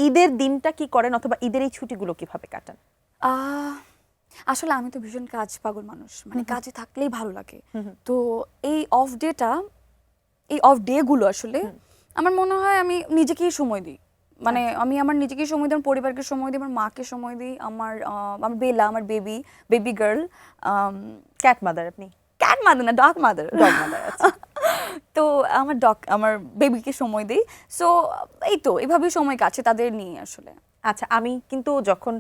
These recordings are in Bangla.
ঈদের দিনটা কি করেন অথবা ঈদের এই ছুটিগুলো কিভাবে কাটান? আসলে আমি তো ভীষণ কাজ পাগল মানুষ, মানে কাজে থাকলেই ভালো লাগে। তো এই অফ ডেটা, এই অফ ডে গুলো আসলে আমার মনে হয় আমি নিজেকেই সময় দিই। মানে আমি আমার নিজেকেই সময় দিই, আমার পরিবারকে সময় দিই, আমার মাকে সময় দিই, আমার বেলা, আমার বেবি গার্ল। ক্যাট মাদার আপনি? ক্যাট মাদার না, ডগ মাদার। ডগ মাদার, আচ্ছা। তো আমার বেবিকে সময় দিই। সো এই তো এভাবেই সময় কাছে তাদের নিয়ে আসলে। আচ্ছা, আমি কিন্তু যখন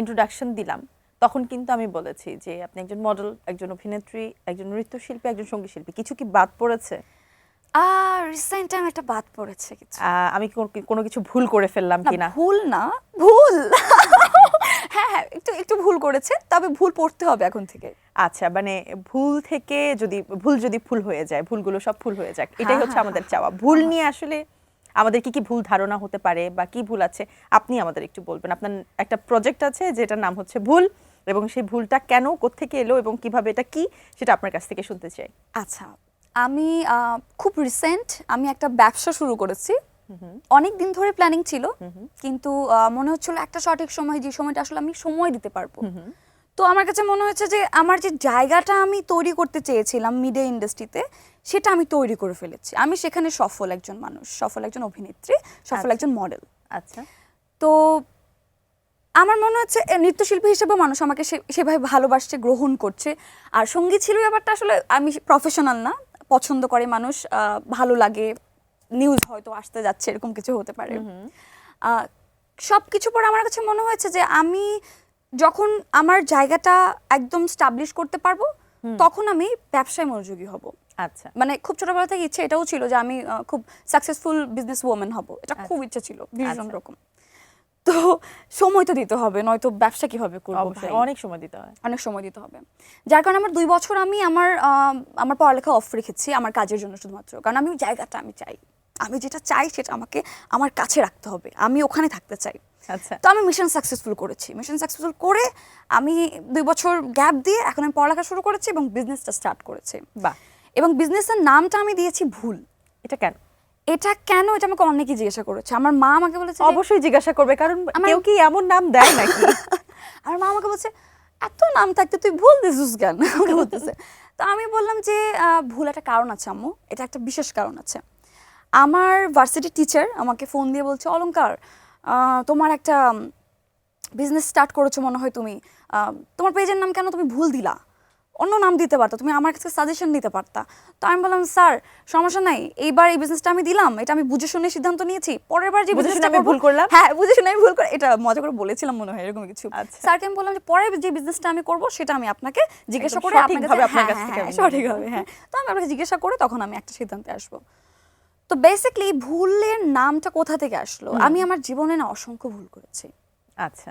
ইন্ট্রোডাকশন দিলাম তখন কিন্তু আমি বলেছি যে আপনি একজন মডেল, একজন অভিনেত্রী, একজন নৃত্যশিল্পী, একজন সঙ্গীত শিল্পী। কিছু কি বাদ পড়েছে? রিসেন্ট টাইম একটা বাদ পড়েছে কিছু। আমি কোনো কিছু ভুল করে ফেললাম কিনা? ভুল না, ভুল। হ্যাঁ হ্যাঁ, একটু ভুল করেছে, তবে ভুল পড়তে হবে এখন থেকে। আচ্ছা, মানে ভুল থেকে যদি ফুল হয়ে যায়, ভুলগুলো সব ফুল হয়ে যাক, এটাই হচ্ছে আমাদের চাওয়া। ভুল নিয়ে আসলে আমাদের কি ভুল ধারণা হতে পারে বা কি ভুল আছে আপনি আমাদের একটু বলবেন। আপনার একটা প্রজেক্ট আছে যেটার নাম হচ্ছে ভুল, এবং সেই ভুলটা কেন, কোত্থেকে এলো এবং কিভাবে এটা কি, সেটা আপনার কাছ থেকে শুনতে চাই। আচ্ছা, আমি খুব রিসেন্ট আমি একটা ব্যবসা শুরু করেছি। অনেক দিন ধরে প্ল্যানিং ছিল, কিন্তু মনে হচ্ছিল একটা সঠিক সময়, যে সময়টা আসলে আমি সময় দিতে পারবো। তো আমার কাছে মনে হয়েছে যে আমার যে জায়গাটা আমি তৈরি করতে চেয়েছিলাম মিডিয়া ইন্ডাস্ট্রিতে, সেটা আমি তৈরি করে ফেলেছি। আমি সেখানে সফল একজন মানুষ, সফল একজন অভিনেত্রী, সফল একজন মডেল। আচ্ছা, তো আমার মনে হচ্ছে নৃত্যশিল্পী হিসেবে মানুষ আমাকে সেভাবে ভালোবাসছে, গ্রহণ করছে। আর সঙ্গীত শিল্পী ব্যাপারটা আসলে আমি প্রফেশনাল না, পছন্দ করে মানুষ, ভালো লাগে, নিউজ হয়তো আসতে যাচ্ছে, এরকম কিছু হতে পারে। সব কিছু পরে আমার কাছে মনে হয়েছে যে আমি যখন আমার জায়গাটা একদম স্টাবলিশ করতে পারবো, তখন আমি ব্যবসায় মনোযোগী হব। আচ্ছা, মানে খুব ছোটবেলা থেকে ইচ্ছে এটাও ছিল যে আমি খুব সাকসেসফুল বিজনেস ওয়ামেন হব, এটা খুব ইচ্ছা ছিল ভীষণ রকম। তো সময় তো দিতে হবে, নয়তো ব্যবসা কিভাবে করবো? অনেক সময় দিতে হয়, অনেক সময় দিতে হবে। যার কারণে আমার 2 বছর আমি আমার পড়ালেখা অফ রেখেছি আমার কাজের জন্য শুধুমাত্র। কারণ আমি জায়গাটা আমি চাই, আমি যেটা চাই সেটা আমাকে আমার কাছে রাখতে হবে, আমি ওখানে থাকতে চাই। আচ্ছা, তো আমি মিশন সাকসেসফুল করেছি। মিশন সাকসেসফুল করে আমি 2 বছর গ্যাপ দিয়ে এখন আমি পড়ালেখা শুরু করেছি এবং বিজনেসটা স্টার্ট করেছি। বাহ। এবং বিজনেসের নামটা আমি দিয়েছি ভুল। এটা কেন? এটা আমাকে অনেকেই জিজ্ঞাসা করেছে। আমার মা আমাকে বলেছে, অবশ্যই জিজ্ঞাসা করবে, কারণ কেউ কি এমন নাম দেয় নাকি? আমার মা আমাকে বলছে, এত নাম থাকতে তুই ভুল দিছিস কেন? আমাকে বলতেছে। তো আমি বললাম যে ভুল একটা কারণ আছে আম্মু, এটা একটা বিশেষ কারণ আছে। আমার ভার্সিটি টিচার আমাকে ফোন দিয়ে বলছে, অলংকার, তোমার একটা বিজনেস স্টার্ট করেছো মনে হয় তুমি, তোমার পেজের নাম কেন তুমি ভুল দিলা? অন্য নাম দিতে পারতা, তুমি আমার কাছে সাজেশন নিতে পারতা। তো আমি বললাম, স্যার সমস্যা নাই, এইবার এই বিজনেসটা আমি দিলাম, এটা আমি বুঝে শুনে সিদ্ধান্ত নিয়েছি। পরের বার যে বিজনেসটা আমি ভুল করলাম, হ্যাঁ বুঝে শুনে আমি ভুল করে, এটা মজা করে বলেছিলাম মনে হয় এরকম কিছু। স্যারকে আমি বললাম যে পরের যে বিজনেসটা আমি করব সেটা আমি আপনাকে জিজ্ঞাসা করে আপনার কাছ থেকে সঠিক হবে। হ্যাঁ, তো আমি আপনাকে জিজ্ঞাসা করে তখন আমি একটা সিদ্ধান্তে আসবো। তো বেসিক্যালি ভুলের নামটা কোথা থেকে আসলো? আমি আমার জীবনে না অসংখ্য ভুল করেছি। আচ্ছা,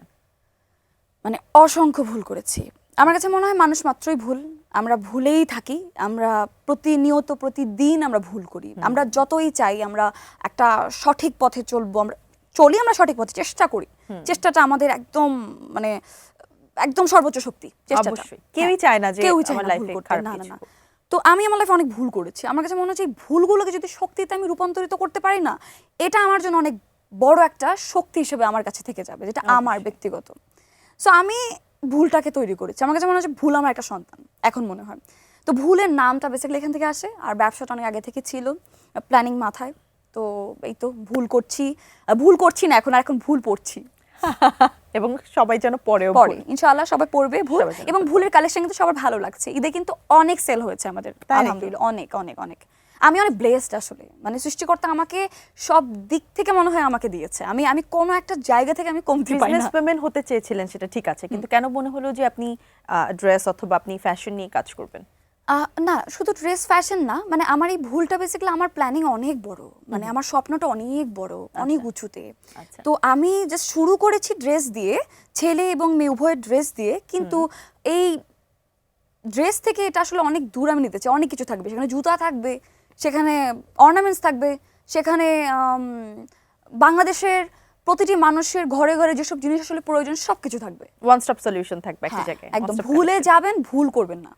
মানে অসংখ্য ভুল করেছি। আমার কাছে মনে হয় মানুষ মাত্রই ভুল, আমরা ভুলেই থাকি, আমরা প্রতিনিয়ত প্রতিদিন আমরা ভুল করি। আমরা যতই চাই আমরা একটা সঠিক পথে চলবো, আমরা সঠিক পথে চেষ্টা করি, চেষ্টাটা আমাদের একদম মানে একদম সর্বোচ্চ শক্তি। অবশ্যই কেউই চায় না যে আমার লাইফে খারাপ কিছু। না। তো আমি আমার লাইফে অনেক ভুল করেছি। আমার কাছে মনে হচ্ছে এই ভুলগুলোকে যদি শক্তিতে আমি রূপান্তরিত করতে পারি না, এটা আমার জন্য অনেক বড় একটা শক্তি হিসেবে আমার কাছে থেকে যাবে, যেটা আমার ব্যক্তিগত। সো আমি ভুলটাকে তৈরি করেছি। আমার কাছে মনে হচ্ছে ভুল আমার একটা সন্তান, এখন মনে হয়। তো ভুলের নামটা বেসিক্যালি এখান থেকে আসে, আর ব্যবসাটা অনেক আগে থেকে ছিল, প্ল্যানিং মাথায়। তো এই তো ভুল করছি না এখন, আর এখন ভুল পড়ছি। এবং সবাই যেন পড়ে ইনশাআল্লাহ সবাই পড়বে ভুল, এবং ভুলের কালেকশন কিন্তু সবার ভালো লাগছে। ঈদে কিন্তু অনেক সেল হয়েছে আমাদের, আলহামদুলিল্লাহ, অনেক অনেক অনেক। আমি অনেক ব্লেসড আসলে, মানে সৃষ্টিকর্তা আমাকে সব দিক থেকে মনে হয় আমাকে দিয়েছে। আমি কোনো একটা জায়গা থেকে আমি কমতি পাই না। বিজনেসম্যান হতে চেয়েছিলেন সেটা ঠিক আছে, কিন্তু কেন মনে হলো যে আপনি ড্রেস অথবা আপনি ফ্যাশন নিয়ে কাজ করবেন? না, শুধু ড্রেস ফ্যাশন না, মানে আমার এই ভুলটা বেসিক্যালি আমার প্ল্যানিং অনেক বড়, মানে আমার স্বপ্নটা অনেক বড়, অনেক উঁচুতে। তো আমি জাস্ট শুরু করেছি ড্রেস দিয়ে, ছেলে এবং মেয়ে উভয়ের ড্রেস দিয়ে, কিন্তু এই ড্রেস থেকে এটা আসলে অনেক দূর আমি নিতে চাই। অনেক কিছু থাকবে সেখানে, জুতা থাকবে, সেখানে অর্নামেন্টস থাকবে, সেখানে বাংলাদেশের প্রতিটি মানুষের ঘরে ঘরে যেসব জিনিস আসলে প্রয়োজন সবকিছু থাকবে। ওয়ান স্টপ সলিউশন থাকবে একটা জায়গায়, একদম। ভুলে যাবেন, ভুল করবেন না।